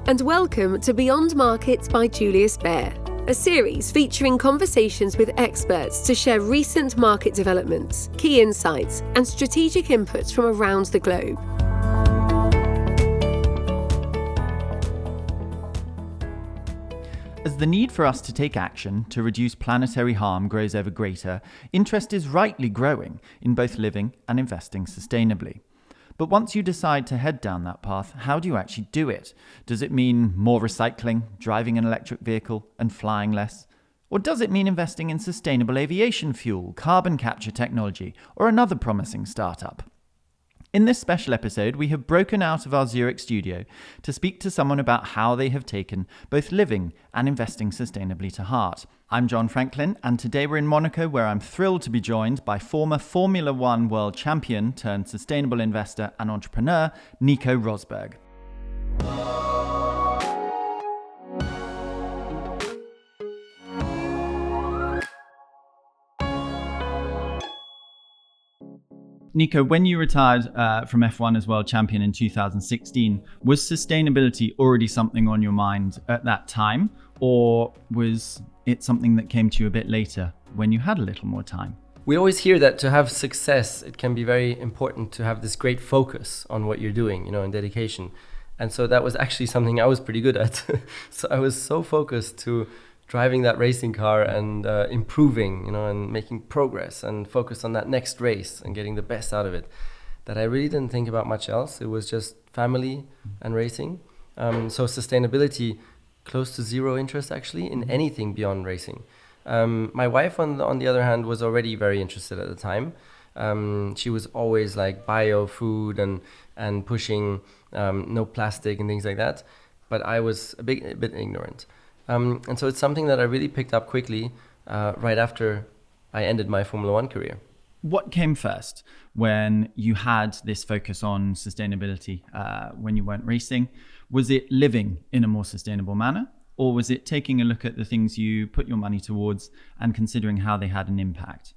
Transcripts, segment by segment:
Hello and welcome to Beyond Markets by Julius Baer, a series featuring conversations with experts to share recent market developments, key insights and strategic inputs from around the globe. As the need for us to take action to reduce planetary harm grows ever greater, interest is rightly growing in both living and investing sustainably. But once you decide to head down that path, how do you actually do it? Does it mean more recycling, driving an electric vehicle, and flying less? Or does it mean investing in sustainable aviation fuel, carbon capture technology, or another promising startup? In this special episode, we have broken out of our Zurich studio to speak to someone about how they have taken both living and investing sustainably to heart. I'm John Franklin, and today we're in Monaco, where I'm thrilled to be joined by former Formula One world champion turned sustainable investor and entrepreneur, Nico Rosberg. Nico, when you retired from F1 as world champion in 2016, was sustainability already something on your mind at that time, or was it something that came to you a bit later when you had a little more time? We always hear that to have success, it can be very important to have this great focus on what you're doing, and dedication. And so that was actually something I was pretty good at. So I was so focused to driving that racing car and improving, and making progress and focus on that next race and getting the best out of it, that I really didn't think about much else. It was just family and racing. So sustainability, close to zero interest actually in anything beyond racing. My wife, on the other hand, was already very interested at the time. She was always like bio food and pushing no plastic and things like that. But I was a bit ignorant. And so it's something that I really picked up quickly right after I ended my Formula One career. What came first when you had this focus on sustainability when you weren't racing? Was it living in a more sustainable manner? Or was it taking a look at the things you put your money towards and considering how they had an impact?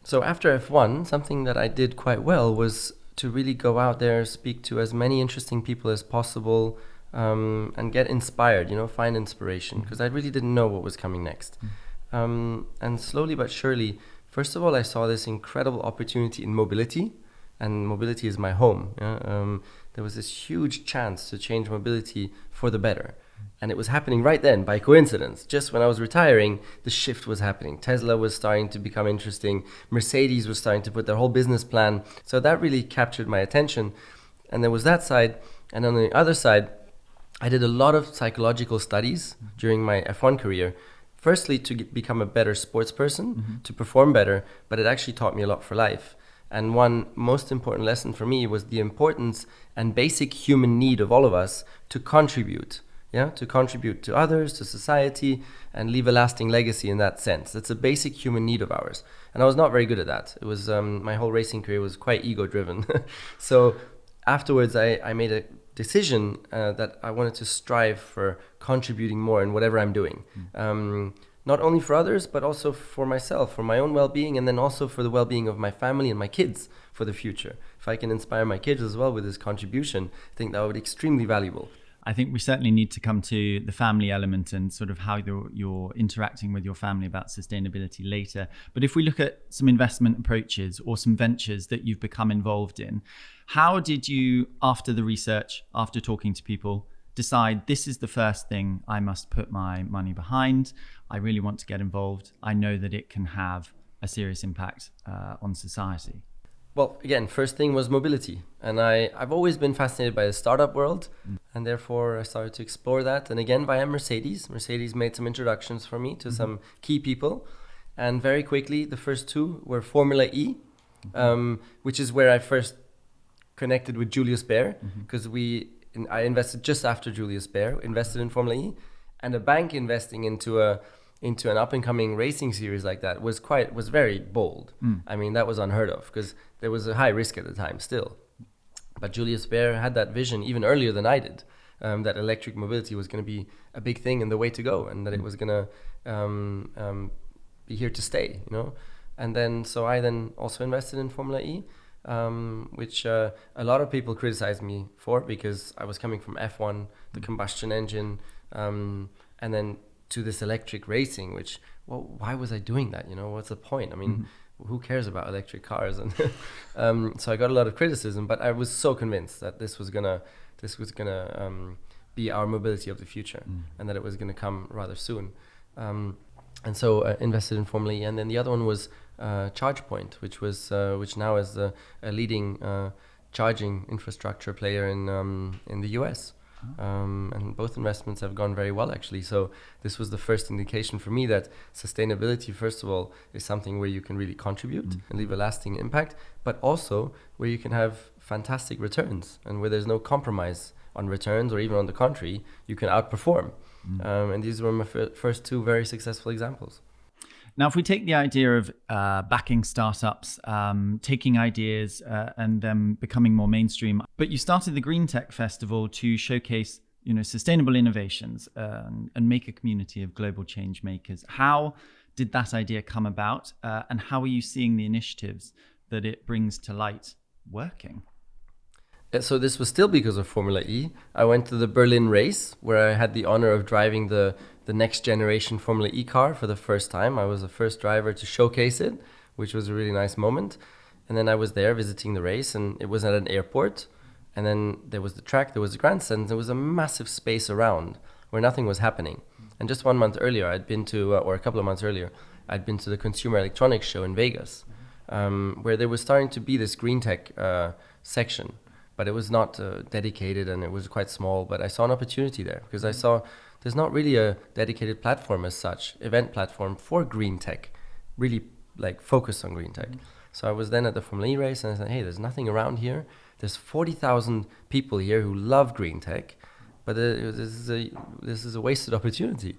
So after F1, something that I did quite well was to really go out there, speak to as many interesting people as possible, and get inspired, find inspiration, because I really didn't know what was coming next. And slowly but surely, first of all, I saw this incredible opportunity in mobility, and mobility is my home. There was this huge chance to change mobility for the better. And it was happening right then, by coincidence. Just when I was retiring, the shift was happening. Tesla was starting to become interesting. Mercedes was starting to put their whole business plan. So that really captured my attention. And there was that side. And on the other side, I did a lot of psychological studies during my F1 career. Firstly, to become a better sports person, to perform better, but it actually taught me a lot for life. And one most important lesson for me was the importance and basic human need of all of us to contribute. To contribute to others, to society, and leave a lasting legacy in that sense. That's a basic human need of ours. And I was not very good at that. It was my whole racing career was quite ego-driven. So afterwards, I made a decision that I wanted to strive for contributing more in whatever I'm doing. Not only for others, but also for myself, for my own well-being, and then also for the well-being of my family and my kids for the future. If I can inspire my kids as well with this contribution, I think that would be extremely valuable. I think we certainly need to come to the family element and sort of how you're interacting with your family about sustainability later. But if we look at some investment approaches or some ventures that you've become involved in, how did you, after the research, after talking to people, decide this is the first thing I must put my money behind? I really want to get involved. I know that it can have a serious impact on society. Well, again, first thing was mobility. And I've always been fascinated by the startup world. And therefore, I started to explore that. And again, via Mercedes. Mercedes made some introductions for me to some key people. And very quickly, the first two were Formula E, which is where I first connected with Julius Baer. Because I invested just after Julius Baer, invested in Formula E. And a bank investing into an up-and-coming racing series like that was very bold. I mean, that was unheard of because there was a high risk at the time still. But Julius Baer had that vision even earlier than I did, that electric mobility was going to be a big thing and the way to go, and that it was going to be here to stay, And then, so I then also invested in Formula E. which a lot of people criticized me for, because I was coming from F1, the combustion engine, and then to this electric racing, which, well, why was I doing that? You know, what's the point? I mean, who cares about electric cars? And so I got a lot of criticism, but I was so convinced that this was gonna be our mobility of the future, and that it was gonna come rather soon. And so invested in Formula E, and then the other one was ChargePoint, which now is a leading charging infrastructure player in the US. And both investments have gone very well, actually. So this was the first indication for me that sustainability, first of all, is something where you can really contribute and leave a lasting impact, but also where you can have fantastic returns, and where there's no compromise on returns, or even on the contrary, you can outperform. And these were my first two very successful examples. Now, if we take the idea of backing startups, taking ideas and them becoming more mainstream, but you started the Greentech Festival to showcase, sustainable innovations and make a community of global change makers. How did that idea come about, and how are you seeing the initiatives that it brings to light working? So this was still because of Formula E. I went to the Berlin race, where I had the honor of driving the next generation Formula E car for the first time. I was the first driver to showcase it, which was a really nice moment. And then I was there visiting the race, and it was at an airport. And then there was the track, there was the grandstands, there was a massive space around where nothing was happening. And just 1 month earlier, I'd been to, or a couple of months earlier, I'd been to the Consumer Electronics Show in Vegas, where there was starting to be this Greentech section. But it was not dedicated, and it was quite small. But I saw an opportunity there, because I saw there's not really a dedicated platform as such, event platform for Greentech, really like focused on Greentech. So I was then at the Formula E race, and I said, hey, there's nothing around here. There's 40,000 people here who love Greentech, but this is a wasted opportunity.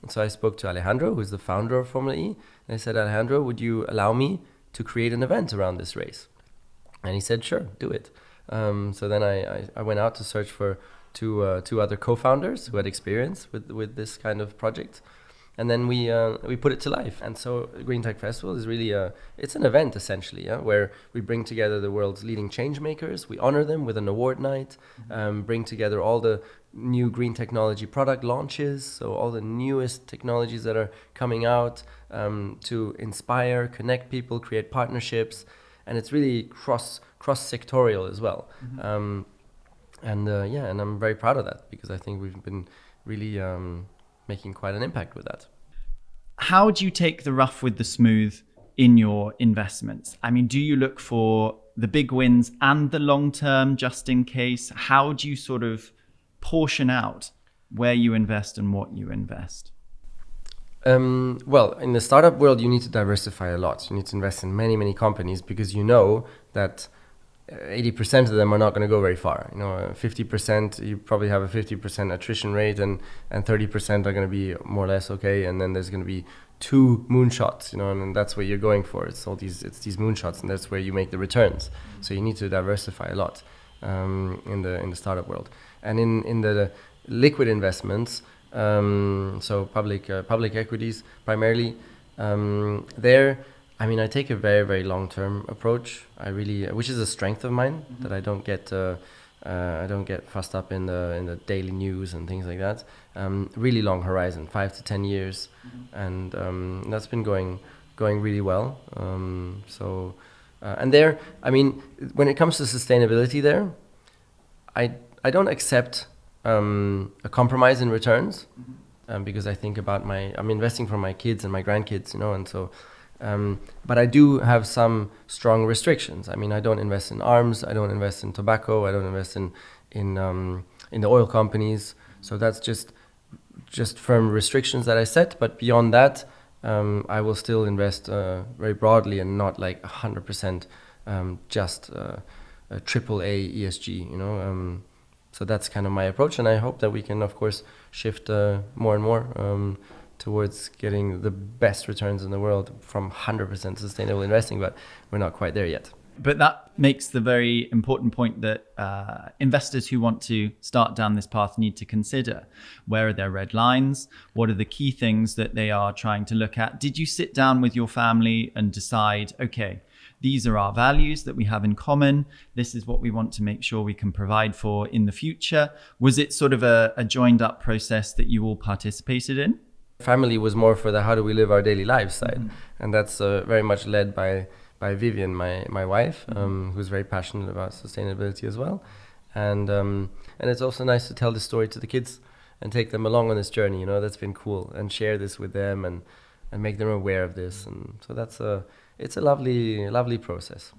And so I spoke to Alejandro, who's the founder of Formula E, and I said, Alejandro, would you allow me to create an event around this race? And he said, sure, do it. So then I went out to search for two other co-founders who had experience with this kind of project, and then we put it to life. And so Greentech Festival is really it's an event essentially, where we bring together the world's leading change makers. We honor them with an award night, bring together all the new green technology product launches, so all the newest technologies that are coming out, to inspire, connect people, create partnerships, and it's really cross-sectorial as well. And I'm very proud of that, because I think we've been really making quite an impact with that. How do you take the rough with the smooth in your investments? I mean, do you look for the big wins and the long term just in case? How do you sort of portion out where you invest and what you invest? Well, in the startup world, you need to diversify a lot. You need to invest in many, many companies, because you know that 80% of them are not going to go very far. 50%, you probably have a 50% attrition rate, and 30% are going to be more or less okay. And then there's going to be 2 moonshots, and that's what you're going for. It's these moonshots, and that's where you make the returns. So you need to diversify a lot in the startup world. And in the liquid investments, so public equities primarily, I take a very, very long-term approach. Which is a strength of mine, that I don't get fussed up in the daily news and things like that. Really long horizon, 5 to 10 years, and that's been going really well. And there, when it comes to sustainability, there, I don't accept a compromise in returns, because I think about I'm investing for my kids and my grandkids, and so. But I do have some strong restrictions. I don't invest in arms. I don't invest in tobacco. I don't invest in the oil companies. So that's just firm restrictions that I set. But beyond that, I will still invest very broadly, and not like 100% just a AAA ESG. So that's kind of my approach, and I hope that we can, of course, shift more and more towards getting the best returns in the world from 100% sustainable investing, but we're not quite there yet. But that makes the very important point that investors who want to start down this path need to consider. Where are their red lines? What are the key things that they are trying to look at? Did you sit down with your family and decide, okay, these are our values that we have in common. This is what we want to make sure we can provide for in the future. Was it sort of a joined up process that you all participated in? Family was more for the how do we live our daily lives side. And that's very much led by Vivian, my wife, who's very passionate about sustainability as well. And it's also nice to tell the story to the kids and take them along on this journey. That's been cool, and share this with them and make them aware of this. And so it's a lovely process.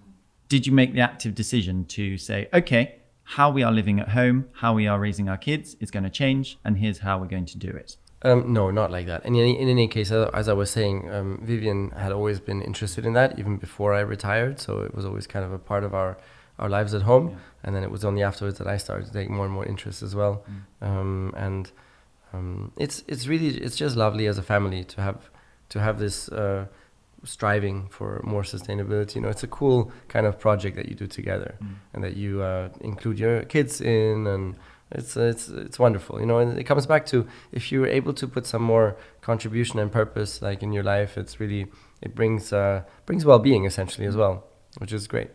Did you make the active decision to say, okay, how we are living at home, how we are raising our kids is going to change, and here's how we're going to do it? No, not like that. And in any case, as I was saying, Vivian had always been interested in that even before I retired. So it was always kind of a part of our lives at home. Yeah. And then it was only afterwards that I started to take more and more interest as well. It's just lovely as a family to have this striving for more sustainability. It's a cool kind of project that you do together, and that you include your kids in, and it's wonderful. And it comes back to, if you're able to put some more contribution and purpose like in your life, it brings well-being essentially as well, which is great.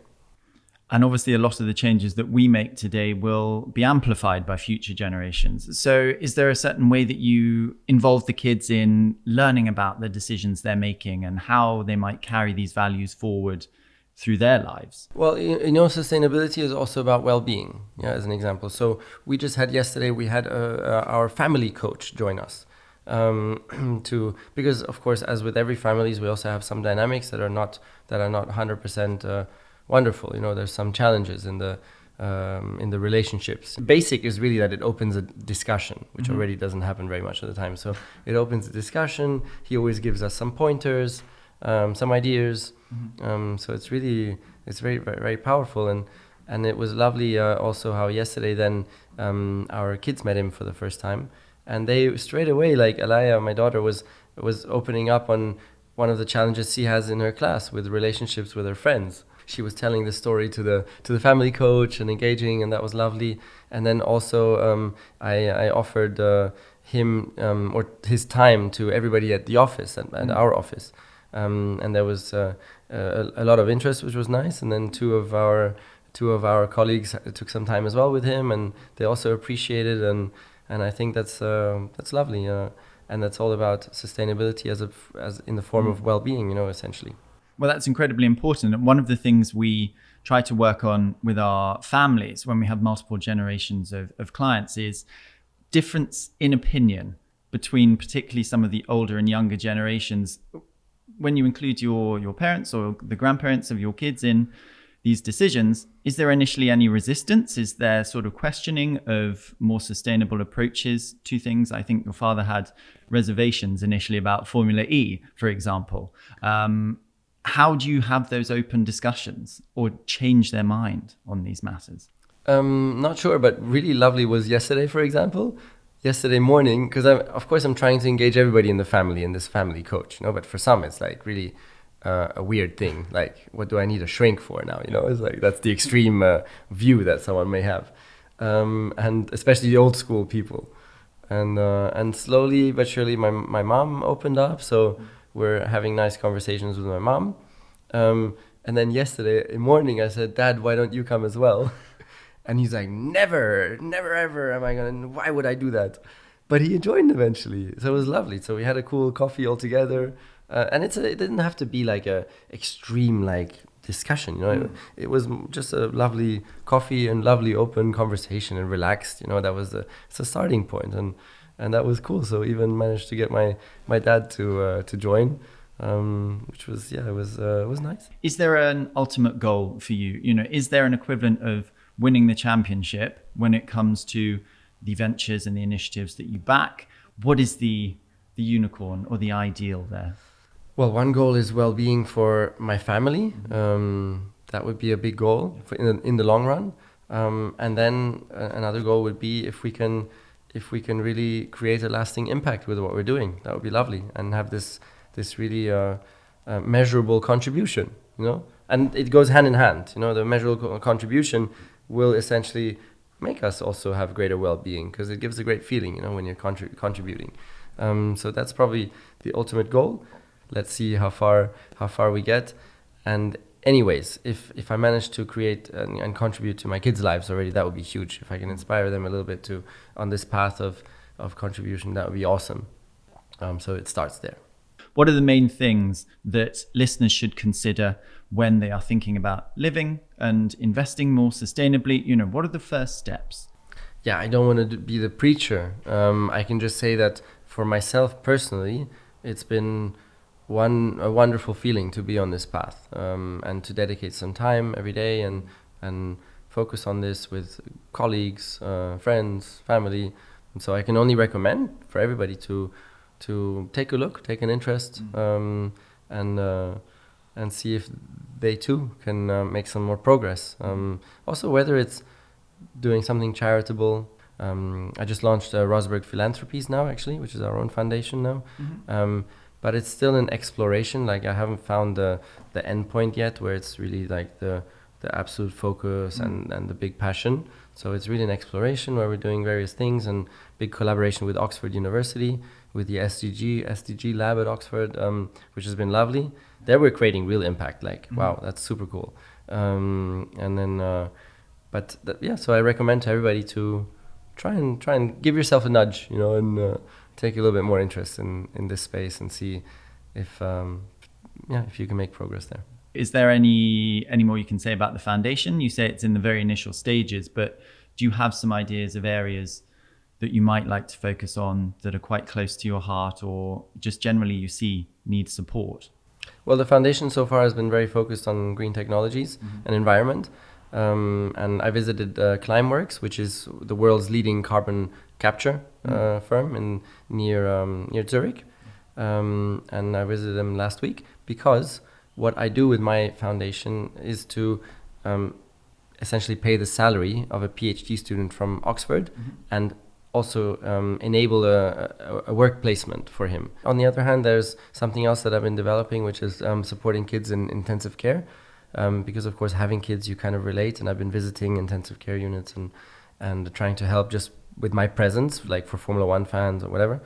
And obviously a lot of the changes that we make today will be amplified by future generations. So is there a certain way that you involve the kids in learning about the decisions they're making and how they might carry these values forward through their lives? Well, sustainability is also about well-being, as an example. So we just had yesterday, we had our family coach join us. Because of course, as with every families, we also have some dynamics that are not 100% wonderful. There's some challenges in the relationships. Basic is really that it opens a discussion, which already doesn't happen very much of the time. So it opens a discussion. He always gives us some pointers, some ideas. So it's very, very powerful. And it was lovely also how yesterday then our kids met him for the first time. And they straight away, like Alaya, my daughter, was opening up on one of the challenges she has in her class with relationships with her friends. She was telling the story to the family coach and engaging, and that was lovely. And then also I offered him or his time to everybody at the office and our office, and there was a lot of interest, which was nice. And then two of our colleagues took some time as well with him, and they also appreciated, and I think that's lovely, and that's all about sustainability as in the form of well-being, essentially. Well, that's incredibly important. And one of the things we try to work on with our families when we have multiple generations of clients is difference in opinion between particularly some of the older and younger generations. When you include your parents or the grandparents of your kids in these decisions, is there initially any resistance? Is there sort of questioning of more sustainable approaches to things? I think your father had reservations initially about Formula E, for example. How do you have those open discussions or change their mind on these matters? Not sure, but really lovely was yesterday, for example. Yesterday morning, because of course I'm trying to engage everybody in the family in this family coach, but for some it's like really a weird thing. Like, what do I need a shrink for now? It's like that's the extreme view that someone may have, and especially the old school people. And slowly but surely, my mom opened up. So we're having nice conversations with my mom. And then yesterday morning I said, Dad, why don't you come as well? And he's like, never ever am I gonna, why would I do that? But he joined eventually. So it was lovely. So we had a cool coffee all together. And it didn't have to be like a extreme like discussion, It was just a lovely coffee and lovely open conversation and relaxed, it's a starting point. And that was cool. So even managed to get my dad to join, which was it was nice. Is there an ultimate goal for you? Is there an equivalent of winning the championship when it comes to the ventures and the initiatives that you back? What is the unicorn or the ideal there? Well, one goal is well-being for my family. That would be a big goal in the long run. And then another goal would be if we can really create a lasting impact with what we're doing. That would be lovely, and have this really measurable contribution, And it goes hand in hand, The measurable contribution will essentially make us also have greater well-being, because it gives a great feeling, when you're contributing. So that's probably the ultimate goal. Let's see how far we get. And anyways, if I manage to create and contribute to my kids' lives already, that would be huge. If I can inspire them a little bit on this path of contribution, that would be awesome. So it starts there. What are the main things that listeners should consider when they are thinking about living and investing more sustainably? What are the first steps? Yeah, I don't want to be the preacher. I can just say that for myself personally, it's been a wonderful feeling to be on this path, and to dedicate some time every day and focus on this with colleagues, friends, family. And so I can only recommend for everybody to take a look, take an interest, and see if they too can make some more progress. Also, whether it's doing something charitable. I just launched Rosberg Philanthropies now, actually, which is our own foundation now. But it's still an exploration. Like, I haven't found the end point yet, where it's really like the absolute focus and the big passion. So it's really an exploration where we're doing various things, and big collaboration with Oxford University, with the SDG lab at Oxford, which has been lovely. There we're creating real impact. Like, wow, that's super cool. So I recommend to everybody to try and give yourself a nudge, and take a little bit more interest in this space and see if you can make progress there. Is there any more you can say about the foundation? You say it's in the very initial stages, but do you have some ideas of areas that you might like to focus on that are quite close to your heart, or just generally you see need support? Well, the foundation so far has been very focused on green technologies and environment. And I visited Climeworks, which is the world's leading carbon capture firm near Zurich. And I visited them last week, because what I do with my foundation is to essentially pay the salary of a PhD student from Oxford and also enable a work placement for him. On the other hand, there's something else that I've been developing, which is supporting kids in intensive care. Because of course, having kids, you kind of relate, and I've been visiting intensive care units and trying to help just with my presence, like for Formula One fans or whatever,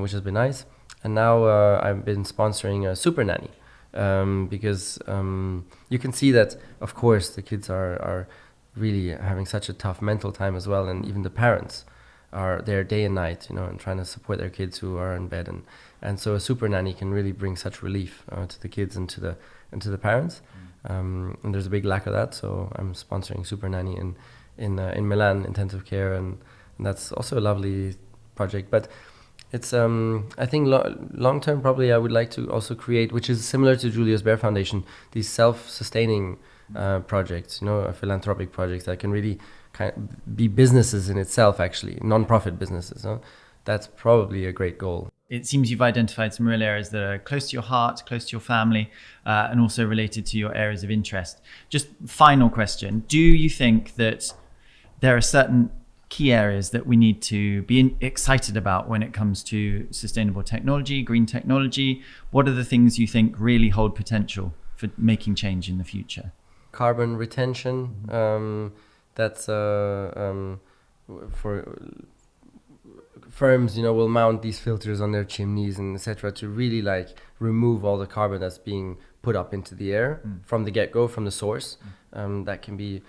which has been nice. And now I've been sponsoring a super nanny, because you can see that, of course, the kids are really having such a tough mental time as well, and even the parents are there day and night, and trying to support their kids who are in bed, and so a super nanny can really bring such relief to the kids and to the parents. And there's a big lack of that, so I'm sponsoring Super Nanny in Milan intensive care, and that's also a lovely project. But it's I think long term probably I would like to also create, which is similar to Julius Baer Foundation, these self-sustaining projects, philanthropic projects that can really kind of be businesses in itself, actually, non-profit businesses. That's probably a great goal. It seems you've identified some real areas that are close to your heart, close to your family, and also related to your areas of interest. Just final question. Do you think that there are certain key areas that we need to be excited about when it comes to sustainable technology, green technology? What are the things you think really hold potential for making change in the future? Carbon retention, that's for firms, will mount these filters on their chimneys and etc. to really remove all the carbon that's being put up into the air from the get-go, from the source. That can be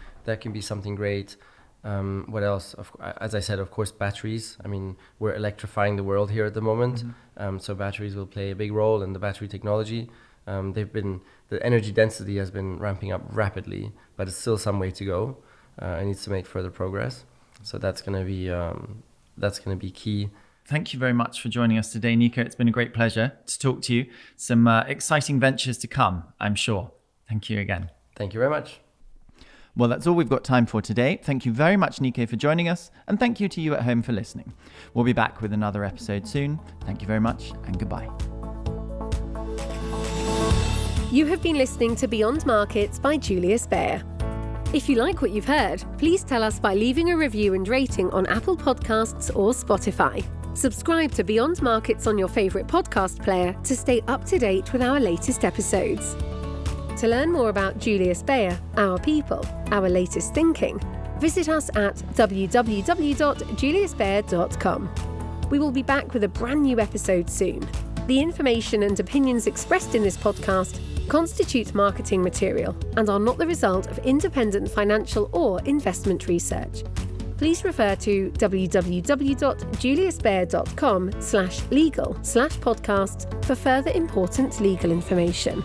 something great. What else? As I said, of course, batteries. I mean, we're electrifying the world here at the moment, so batteries will play a big role in the battery technology. The energy density has been ramping up rapidly, but it's still some way to go. It needs to make further progress. So that's going to be key. Thank you very much for joining us today, Nico. It's been a great pleasure to talk to you. Some exciting ventures to come, I'm sure. Thank you again. Thank you very much. Well, that's all we've got time for today. Thank you very much, Nico, for joining us. And thank you to you at home for listening. We'll be back with another episode soon. Thank you very much and goodbye. You have been listening to Beyond Markets by Julius Baer. If you like what you've heard, please tell us by leaving a review and rating on Apple Podcasts or Spotify. Subscribe to Beyond Markets on your favourite podcast player to stay up to date with our latest episodes. To learn more about Julius Baer, our people, our latest thinking, visit us at www.juliusbaer.com. We will be back with a brand new episode soon. The information and opinions expressed in this podcast constitute marketing material and are not the result of independent financial or investment research. Please refer to www.juliusbaer.com/legal/podcasts for further important legal information.